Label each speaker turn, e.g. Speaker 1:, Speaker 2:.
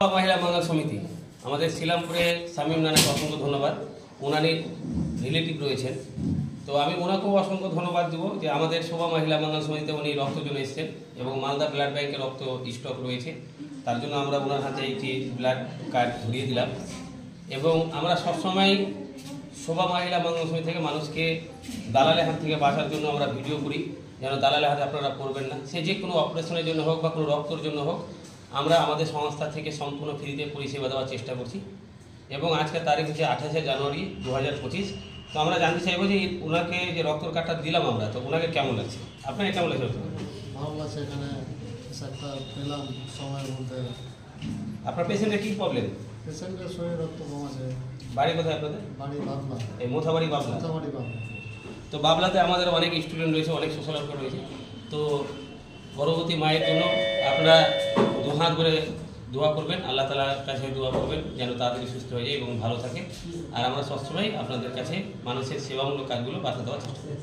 Speaker 1: महिला मंगल समिति हमारे श्रीरामपुरे शामीम नानाके असंख्य धन्यवाद उनानी रिलेटिव रही तो ओनाकेও असंख्य धन्यवाद देव যে আমাদের শোভা महिला मंगल समिति উনি রক্তের জন্য এসেছেন এবং মালদা ব্লাড ব্যাংকে রক্ত স্টক রয়েছে তার জন্য আমরা ওনার হাতে একটি ব্লাড কার্ড ধরিয়ে দিলাম এবং আমরা সব সময় শোভা महिला मंगल समिति থেকে মানুষকে দালালের হাত থেকে বাঁচার জন্য আমরা ভিডিও করি যেন দালালের হাতে আপনারা পড়বেন না সে যে কোনো অপারেশনের জন্য হোক বা কোনো রক্তের জন্য হোক আমরা আমাদের সংস্থা থেকে সম্পূর্ণ ফ্রিতে পরিষেবা দেওয়ার চেষ্টা করছি এবং আজকের তারিখ হচ্ছে 28 জানুয়ারি 2025 তো আমরা জানতে চাইবো যে ওনাকে যে রক্তের কার্ডটা দিলাম আমরা তো ওনাকে কেমন লাগছে আপনার কেমন লাগছে
Speaker 2: ভালো লাগছে এখানে একটা পেলাম সময়ের মধ্যে
Speaker 1: আপনার পেশেন্টের কি প্রবলেম
Speaker 2: পেশেন্টের শরীরে রক্ত কম আছে
Speaker 1: বাড়ি কোথায় আপনাদের
Speaker 2: বাড়ি বাবলা
Speaker 1: এই মোথাবাড়ি বাবলা তো বাবলাতে আমাদের অনেক স্টুডেন্ট রয়েছে অনেক সোশ্যাল ওয়ার্কার রয়েছে তো গর্ভবতী মায়ের জন্য আপনারা দুহাত করে দোয়া করবেন আল্লাহ তাআলার কাছে দোয়া করবেন যেন তাড়াতাড়ি সুস্থ হয়ে যায় এবং ভালো থাকে আর আমরা সবসময় আপনাদের কাছে মানুষের সেবামূলক কাজগুলো বাধা দেওয়ার চেষ্টা করি।